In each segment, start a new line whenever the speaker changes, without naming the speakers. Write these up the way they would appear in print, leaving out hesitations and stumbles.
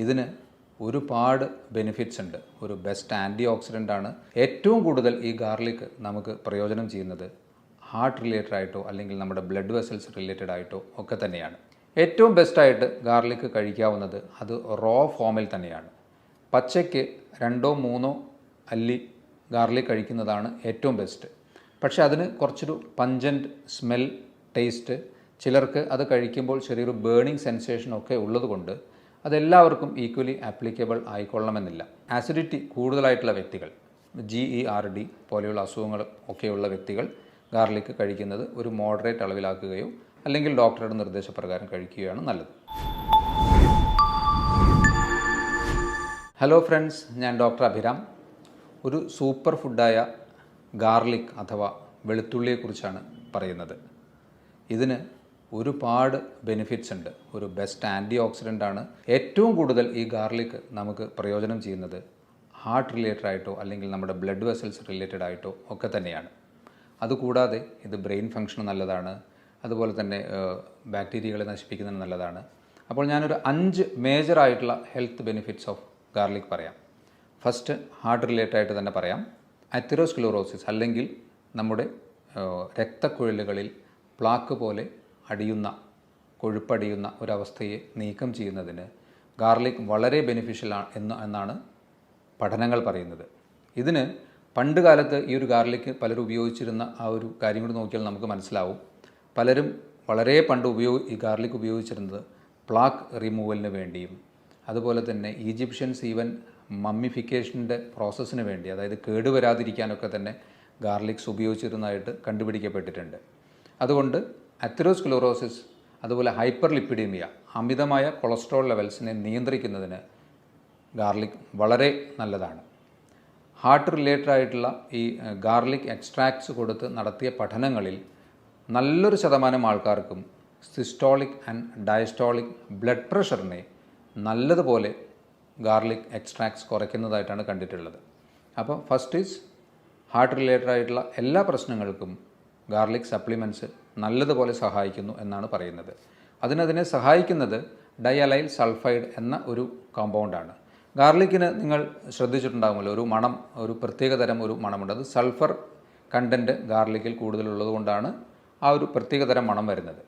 ഇതിന് ഒരുപാട് ബെനിഫിറ്റ്സ് ഉണ്ട്. ഒരു ബെസ്റ്റ് ആൻറ്റി ഓക്സിഡൻ്റ് ആണ്. ഏറ്റവും കൂടുതൽ ഈ ഗാർലിക് നമുക്ക് പ്രയോജനം ചെയ്യുന്നത് ഹാർട്ട് റിലേറ്റഡ് ആയിട്ടോ അല്ലെങ്കിൽ നമ്മുടെ ബ്ലഡ് വെസൽസ് റിലേറ്റഡ് ആയിട്ടോ ഒക്കെ തന്നെയാണ്. ഏറ്റവും ബെസ്റ്റായിട്ട് ഗാർലിക് കഴിക്കാവുന്നത് അത് റോ ഫോമിൽ തന്നെയാണ്. പച്ചയ്ക്ക് 2-3 അല്ലി ഗാർലിക് കഴിക്കുന്നതാണ് ഏറ്റവും ബെസ്റ്റ്. പക്ഷേ അതിന് കുറച്ചൊരു പഞ്ചൻറ്റ് സ്മെൽ, ടേസ്റ്റ്, ചിലർക്ക് അത് കഴിക്കുമ്പോൾ ചെറിയൊരു ബേണിംഗ് സെൻസേഷനൊക്കെ ഉള്ളതുകൊണ്ട് അതെല്ലാവർക്കും ഈക്വലി ആപ്ലിക്കബിൾ ആയിക്കൊള്ളണമെന്നില്ല. ആസിഡിറ്റി കൂടുതലായിട്ടുള്ള വ്യക്തികൾ, GERD പോലെയുള്ള അസുഖങ്ങൾ ഒക്കെയുള്ള വ്യക്തികൾ ഗാർലിക് കഴിക്കുന്നത് ഒരു മോഡറേറ്റ് അളവിലാക്കുകയോ അല്ലെങ്കിൽ ഡോക്ടറുടെ നിർദ്ദേശപ്രകാരം കഴിക്കുകയാണ് നല്ലത്. ഹലോ ഫ്രണ്ട്സ്, ഞാൻ ഡോക്ടർ അഭിരാം. ഒരു സൂപ്പർ ഫുഡായ ഗാർലിക് അഥവാ വെളുത്തുള്ളിയെക്കുറിച്ചാണ് പറയുന്നത്. ഇതിന് ഒരുപാട് ബെനിഫിറ്റ്സ് ഉണ്ട്. ഒരു ബെസ്റ്റ് ആൻറ്റി ഓക്സിഡൻ്റ് ആണ്. ഏറ്റവും കൂടുതൽ ഈ ഗാർലിക് നമുക്ക് പ്രയോജനം ചെയ്യുന്നത് ഹാർട്ട് റിലേറ്റഡ് ആയിട്ടോ അല്ലെങ്കിൽ നമ്മുടെ ബ്ലഡ് വെസൽസ് റിലേറ്റഡ് ആയിട്ടോ ഒക്കെ തന്നെയാണ്. അതുകൂടാതെ ഇത് ബ്രെയിൻ ഫംഗ്ഷന് നല്ലതാണ്. അതുപോലെ തന്നെ ബാക്ടീരിയകളെ നശിപ്പിക്കുന്നതിന് നല്ലതാണ്. അപ്പോൾ ഞാനൊരു 5 മേജറായിട്ടുള്ള ഹെൽത്ത് ബെനിഫിറ്റ്സ് ഓഫ് ഗാർലിക് പറയാം. ഫസ്റ്റ് ഹാർട്ട് റിലേറ്റഡ് ആയിട്ട് തന്നെ പറയാം. അതെറോസ്ക്ലെറോസിസ് അല്ലെങ്കിൽ നമ്മുടെ രക്തക്കുഴലുകളിൽ പ്ലാക്ക് പോലെ കൊഴുപ്പടിയുന്ന ഒരവസ്ഥയെ നീക്കം ചെയ്യുന്നതിന് ഗാർലിക് വളരെ ബെനിഫിഷ്യൽ എന്നാണ് പഠനങ്ങൾ പറയുന്നത്. ഇതിന് പണ്ട് കാലത്ത് ഈ ഒരു ഗാർലിക് പലരും ഉപയോഗിച്ചിരുന്ന ആ ഒരു കാര്യം കൂടി നോക്കിയാൽ നമുക്ക് മനസ്സിലാവും. പലരും വളരെ പണ്ട് ഈ ഗാർലിക് ഉപയോഗിച്ചിരുന്നത് പ്ലാക്ക് റിമൂവലിന് വേണ്ടിയും അതുപോലെ തന്നെ ഈജിപ്ഷ്യൻസ് ഈവൻ മമ്മിഫിക്കേഷൻ്റെ പ്രോസസ്സിന് വേണ്ടി, അതായത് കേടുവരാതിരിക്കാനൊക്കെ തന്നെ ഗാർലിക്സ് ഉപയോഗിച്ചിരുന്നതായിട്ട് കണ്ടുപിടിക്കപ്പെട്ടിട്ടുണ്ട്. അതുകൊണ്ട് അതെറോസ്ക്ലെറോസിസ് അതുപോലെ ഹൈപ്പർ ലിപ്പിഡീമിയ, അമിതമായ കൊളസ്ട്രോൾ ലെവൽസിനെ നിയന്ത്രിക്കുന്നതിന് ഗാർലിക് വളരെ നല്ലതാണ്. ഹാർട്ട് റിലേറ്റഡ് ആയിട്ടുള്ള ഈ ഗാർലിക് എക്സ്ട്രാക്ട്സ് കൊടുത്ത് നടത്തിയ പഠനങ്ങളിൽ നല്ലൊരു ശതമാനം ആൾക്കാർക്കും സിസ്റ്റോളിക് ആൻഡ് ഡയസ്റ്റോളിക് ബ്ലഡ് പ്രഷറിനെ നല്ലതുപോലെ ഗാർലിക് എക്സ്ട്രാക്ട്സ് കുറയ്ക്കുന്നതായിട്ടാണ് കണ്ടിട്ടുള്ളത്. അപ്പോൾ ഫസ്റ്റ് ഈസ് ഹാർട്ട് റിലേറ്റഡ് ആയിട്ടുള്ള എല്ലാ പ്രശ്നങ്ങൾക്കും ഗാർലിക് സപ്ലിമെൻറ്റ്സ് നല്ലതുപോലെ സഹായിക്കുന്നു എന്നാണ് പറയുന്നത്. അതിനെ സഹായിക്കുന്നത് ഡയലൈൽ സൾഫൈഡ് എന്ന ഒരു കോമ്പൗണ്ടാണ്. ഗാർലിക്കിന് നിങ്ങൾ ശ്രദ്ധിച്ചിട്ടുണ്ടാകുമല്ലോ, ഒരു പ്രത്യേകതരം ഒരു മണമുണ്ട്. അത് സൾഫർ കണ്ടൻറ്റ് ഗാർലിക്കിൽ കൂടുതലുള്ളത് കൊണ്ടാണ് ആ ഒരു പ്രത്യേകതരം മണം വരുന്നത്.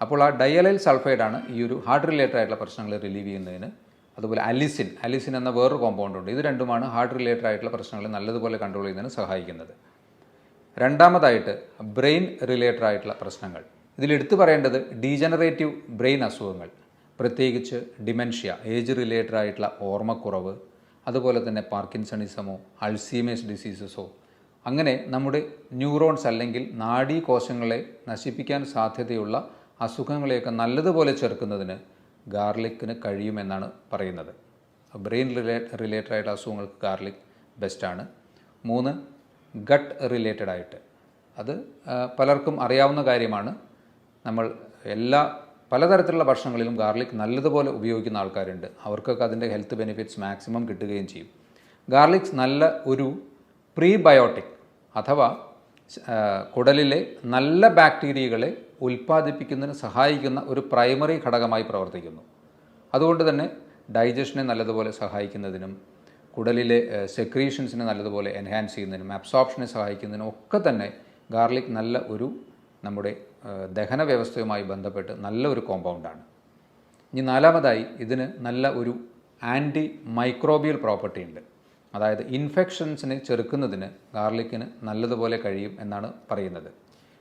അപ്പോൾ ആ ഡയലൈൽ സൾഫൈഡാണ് ഈ ഒരു ഹാർട്ട് റിലേറ്റഡ് ആയിട്ടുള്ള പ്രശ്നങ്ങൾ റിലീവ് ചെയ്യുന്നതിന്. അതുപോലെ അലിസിൻ എന്ന വേറൊരു കോമ്പൗണ്ട് ഉണ്ട്. ഇത് രണ്ടുമാണ് ഹാർട്ട് റിലേറ്റഡ് ആയിട്ടുള്ള പ്രശ്നങ്ങൾ നല്ലതുപോലെ കൺട്രോൾ ചെയ്യുന്നതിന് സഹായിക്കുന്നത്. രണ്ടാമതായിട്ട് ബ്രെയിൻ റിലേറ്റഡ് ആയിട്ടുള്ള പ്രശ്നങ്ങൾ. ഇതിലെടുത്തു പറയേണ്ടത് ഡീജനറേറ്റീവ് ബ്രെയിൻ അസുഖങ്ങൾ, പ്രത്യേകിച്ച് ഡിമെൻഷ്യ, ഏജ് റിലേറ്റഡ് ആയിട്ടുള്ള ഓർമ്മക്കുറവ്, അതുപോലെ തന്നെ പാർക്കിൻസണിസമോ അൾസീമേഴ്സ് ഡിസീസസോ, അങ്ങനെ നമ്മുടെ ന്യൂറോൺസ് അല്ലെങ്കിൽ നാഡീകോശങ്ങളെ നശിപ്പിക്കാൻ സാധ്യതയുള്ള അസുഖങ്ങളെയൊക്കെ നല്ലതുപോലെ ചെറുക്കുന്നതിന് ഗാർലിക്കിന് കഴിയുമെന്നാണ് പറയുന്നത്. ബ്രെയിൻ റിലേറ്റഡ് ആയിട്ടുള്ള അസുഖങ്ങൾക്ക് ഗാർലിക് ബെസ്റ്റാണ്. 3, ഗട്ട് റിലേറ്റഡ് ആയിട്ട്, അത് പലർക്കും അറിയാവുന്ന കാര്യമാണ്. നമ്മൾ പലതരത്തിലുള്ള ഭക്ഷണങ്ങളിലും ഗാർലിക് നല്ലതുപോലെ ഉപയോഗിക്കുന്ന ആൾക്കാരുണ്ട്. അവർക്കൊക്കെ അതിൻ്റെ ഹെൽത്ത് ബെനിഫിറ്റ്സ് മാക്സിമം കിട്ടുകയും ചെയ്യും. ഗാർലിക്സ് നല്ല ഒരു പ്രീബയോട്ടിക് അഥവാ കുടലിലെ നല്ല ബാക്ടീരിയകളെ ഉൽപ്പാദിപ്പിക്കുന്നതിന് സഹായിക്കുന്ന ഒരു പ്രൈമറി ഘടകമായി പ്രവർത്തിക്കുന്നു. അതുകൊണ്ട് തന്നെ ഡൈജഷനെ നല്ലതുപോലെ സഹായിക്കുന്നതിനും കുടലിലെ സെക്രീഷൻസിനെ നല്ലതുപോലെ എൻഹാൻസ് ചെയ്യുന്നതിനും അബ്സോർപ്ഷനെ സഹായിക്കുന്നതിനും ഒക്കെ തന്നെ ഗാർലിക് നല്ല ഒരു നമ്മുടെ ദഹന വ്യവസ്ഥയുമായി ബന്ധപ്പെട്ട് നല്ല ഒരു കോമ്പൗണ്ടാണ്. ഇനി 4മതായി ഇതിന് നല്ല ഒരു ആൻറ്റി മൈക്രോബിയൽ പ്രോപ്പർട്ടി ഉണ്ട്. അതായത് ഇൻഫെക്ഷൻസിനെ ചെറുക്കുന്നതിന് ഗാർലിക്കിന് നല്ലതുപോലെ കഴിയും എന്നാണ് പറയുന്നത്.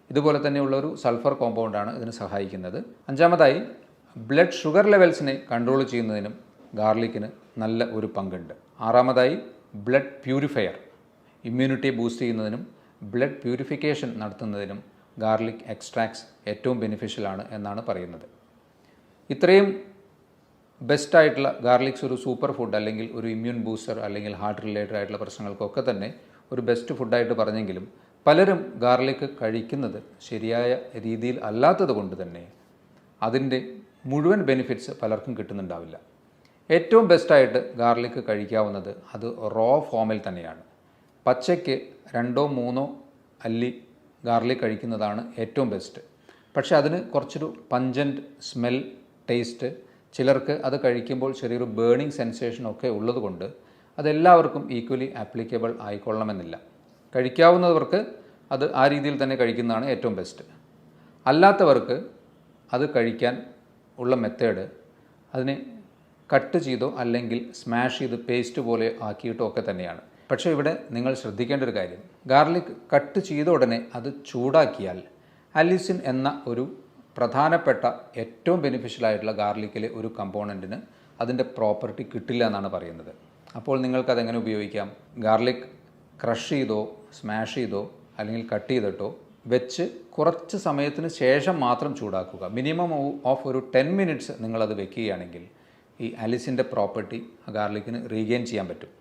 ഇതുപോലെ തന്നെയുള്ള ഒരു സൾഫർ കോമ്പൗണ്ടാണ് ഇതിന് സഹായിക്കുന്നത്. 5മതായി ബ്ലഡ് ഷുഗർ ലെവൽസിനെ കൺട്രോൾ ചെയ്യുന്നതിനും ഗാർലിക്കിന് നല്ല ഒരു പങ്കുണ്ട്. 6മതായി ബ്ലഡ് പ്യൂരിഫയർ, ഇമ്മ്യൂണിറ്റിയെ ബൂസ്റ്റ് ചെയ്യുന്നതിനും ബ്ലഡ് പ്യൂരിഫിക്കേഷൻ നടത്തുന്നതിനും ഗാർലിക് എക്സ്ട്രാക്ട്സ് ഏറ്റവും ബെനിഫിഷ്യലാണ് എന്നാണ് പറയുന്നത്. ഇത്രയും ബെസ്റ്റായിട്ടുള്ള ഗാർലിക്സ് ഒരു സൂപ്പർ ഫുഡ് അല്ലെങ്കിൽ ഒരു ഇമ്മ്യൂൺ ബൂസ്റ്റർ അല്ലെങ്കിൽ ഹാർട്ട് റിലേറ്റഡ് ആയിട്ടുള്ള പ്രശ്നങ്ങൾക്കൊക്കെ തന്നെ ഒരു ബെസ്റ്റ് ഫുഡായിട്ട് പറഞ്ഞെങ്കിലും പലരും ഗാർലിക് കഴിക്കുന്നത് ശരിയായ രീതിയിൽ അല്ലാത്തത് കൊണ്ട് തന്നെ അതിൻ്റെ മുഴുവൻ ബെനിഫിറ്റ്സ് പലർക്കും കിട്ടുന്നുണ്ടാവില്ല. ഏറ്റവും ബെസ്റ്റായിട്ട് ഗാർലിക് കഴിക്കാവുന്നത് അത് റോ ഫോമിൽ തന്നെയാണ്. പച്ചയ്ക്ക് 2-3 അല്ലി ഗാർലിക് കഴിക്കുന്നതാണ് ഏറ്റവും ബെസ്റ്റ്. പക്ഷേ അതിന് കുറച്ചൊരു പഞ്ചൻറ്റ് സ്മെൽ, ടേസ്റ്റ്, ചിലർക്ക് അത് കഴിക്കുമ്പോൾ ചെറിയൊരു ബേണിംഗ് സെൻസേഷനൊക്കെ ഉള്ളതുകൊണ്ട് അതെല്ലാവർക്കും ഈക്വലി ആപ്ലിക്കബിൾ ആയിക്കൊള്ളണമെന്നില്ല. കഴിക്കാവുന്നവർക്ക് അത് ആ രീതിയിൽ തന്നെ കഴിക്കുന്നതാണ് ഏറ്റവും ബെസ്റ്റ്. അല്ലാത്തവർക്ക് അത് കഴിക്കാൻ ഉള്ള മെത്തേഡ് അതിനെ കട്ട് ചെയ്തോ അല്ലെങ്കിൽ സ്മാഷ് ചെയ്ത് പേസ്റ്റ് പോലെ ആക്കിയിട്ടോ ഒക്കെ തന്നെയാണ്. പക്ഷേ ഇവിടെ നിങ്ങൾ ശ്രദ്ധിക്കേണ്ട ഒരു കാര്യം, ഗാർലിക് കട്ട് ചെയ്ത ഉടനെ അത് ചൂടാക്കിയാൽ അലിസിൻ എന്ന ഒരു പ്രധാനപ്പെട്ട ഏറ്റവും ബെനിഫിഷ്യലായിട്ടുള്ള ഗാർലിക്കിലെ ഒരു കമ്പോണൻറ്റിന് അതിൻ്റെ പ്രോപ്പർട്ടി കിട്ടില്ല എന്നാണ് പറയുന്നത്. അപ്പോൾ നിങ്ങൾക്കതെങ്ങനെ ഉപയോഗിക്കാം? ഗാർലിക് ക്രഷ് ചെയ്തോ സ്മാഷ് ചെയ്തോ അല്ലെങ്കിൽ കട്ട് ചെയ്തിട്ടോ വെച്ച് കുറച്ച് സമയത്തിന് ശേഷം മാത്രം ചൂടാക്കുക. മിനിമം ഓഫ് ഒരു 10 മിനിറ്റ്സ് നിങ്ങളത് വെക്കുകയാണെങ്കിൽ ഈ അലിസിൻ്റെ പ്രോപ്പർട്ടി ഗാർലിക്കിന് റീഗെയിൻ ചെയ്യാൻ പറ്റും.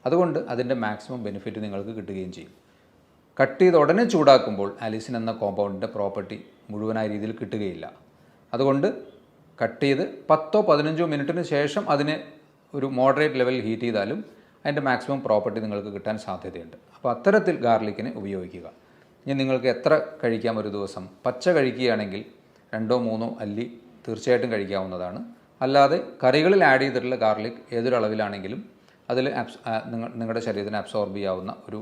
അതുകൊണ്ട് അതിൻ്റെ മാക്സിമം ബെനിഫിറ്റ് നിങ്ങൾക്ക് കിട്ടുകയും ചെയ്യും. കട്ട് ചെയ്ത് ഉടനെ ചൂടാക്കുമ്പോൾ അലിസിൻ എന്ന കോമ്പൗണ്ടിൻ്റെ പ്രോപ്പർട്ടി മുഴുവനായ രീതിയിൽ കിട്ടുകയില്ല. അതുകൊണ്ട് കട്ട് ചെയ്ത് 10-15 മിനിറ്റിന് ശേഷം അതിനെ ഒരു മോഡറേറ്റ് ലെവലിൽ ഹീറ്റ് ചെയ്താലും അതിൻ്റെ മാക്സിമം പ്രോപ്പർട്ടി നിങ്ങൾക്ക് കിട്ടാൻ സാധ്യതയുണ്ട്. അപ്പോൾ അത്തരത്തിൽ ഗാർലിക്കിനെ ഉപയോഗിക്കുക. ഇനി നിങ്ങൾക്ക് എത്ര കഴിക്കാം ഒരു ദിവസം? പച്ച കഴിക്കുകയാണെങ്കിൽ 2-3 അല്ലി തീർച്ചയായിട്ടും കഴിക്കാവുന്നതാണ്. അല്ലാതെ കറികളിൽ ആഡ് ചെയ്തിട്ടുള്ള ഗാർലിക് ഏതൊരളവിലാണെങ്കിലും അതിൽ നിങ്ങളുടെ ശരീരത്തിന് അബ്സോർബ് ചെയ്യാവുന്ന ഒരു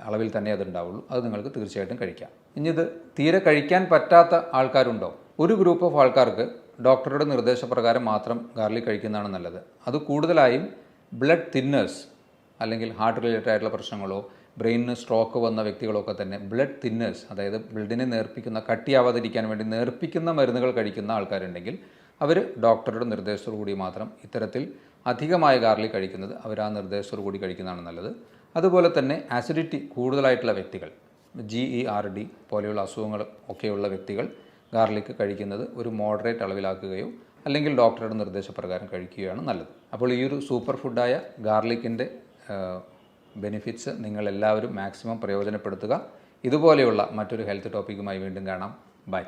അളവിൽ തന്നെ അതുണ്ടാവുള്ളൂ. അത് നിങ്ങൾക്ക് തീർച്ചയായിട്ടും കഴിക്കാം. ഇനി ഇത് തീരെ കഴിക്കാൻ പറ്റാത്ത ആൾക്കാരുണ്ടോ? ഒരു ഗ്രൂപ്പ് ഓഫ് ആൾക്കാർക്ക് ഡോക്ടറുടെ നിർദ്ദേശപ്രകാരം മാത്രം ഗാർലിക് കഴിക്കുന്നതാണ് നല്ലത്. അത് കൂടുതലായും ബ്ലഡ് തിന്നേഴ്സ് അല്ലെങ്കിൽ ഹാർട്ട് റിലേറ്റഡ് ആയിട്ടുള്ള പ്രശ്നങ്ങളോ ബ്രെയിനിന് സ്ട്രോക്ക് വന്ന വ്യക്തികളൊക്കെ തന്നെ ബ്ലഡ് തിന്നേഴ്സ്, അതായത് ബ്ലഡിനെ നേർപ്പിക്കുന്ന, കട്ടിയാവാതിരിക്കാൻ വേണ്ടി നേർപ്പിക്കുന്ന മരുന്നുകൾ കഴിക്കുന്ന ആൾക്കാരുണ്ടെങ്കിൽ അവർ ഡോക്ടറുടെ നിർദ്ദേശത്തോടു കൂടി മാത്രം ഇത്തരത്തിൽ അധികമായ ഗാർലിക് കഴിക്കുന്നത് അവർ ആ നിർദ്ദേശത്തോടു കൂടി കഴിക്കുന്നതാണ് നല്ലത്. അതുപോലെ തന്നെ ആസിഡിറ്റി കൂടുതലായിട്ടുള്ള വ്യക്തികൾ, GERD പോലെയുള്ള അസുഖങ്ങൾ ഒക്കെയുള്ള വ്യക്തികൾ ഗാർലിക് കഴിക്കുന്നത് ഒരു മോഡറേറ്റ് അളവിലാക്കുകയോ അല്ലെങ്കിൽ ഡോക്ടറുടെ നിർദ്ദേശപ്രകാരം കഴിക്കുകയാണ് നല്ലത്. അപ്പോൾ ഈ ഒരു സൂപ്പർ ഫുഡായ ഗാർലിക്കിൻ്റെ ബെനിഫിറ്റ്സ് നിങ്ങളെല്ലാവരും മാക്സിമം പ്രയോജനപ്പെടുത്തുക. ഇതുപോലെയുള്ള മറ്റൊരു ഹെൽത്ത് ടോപ്പിക്കുമായി വീണ്ടും കാണാം. ബൈ.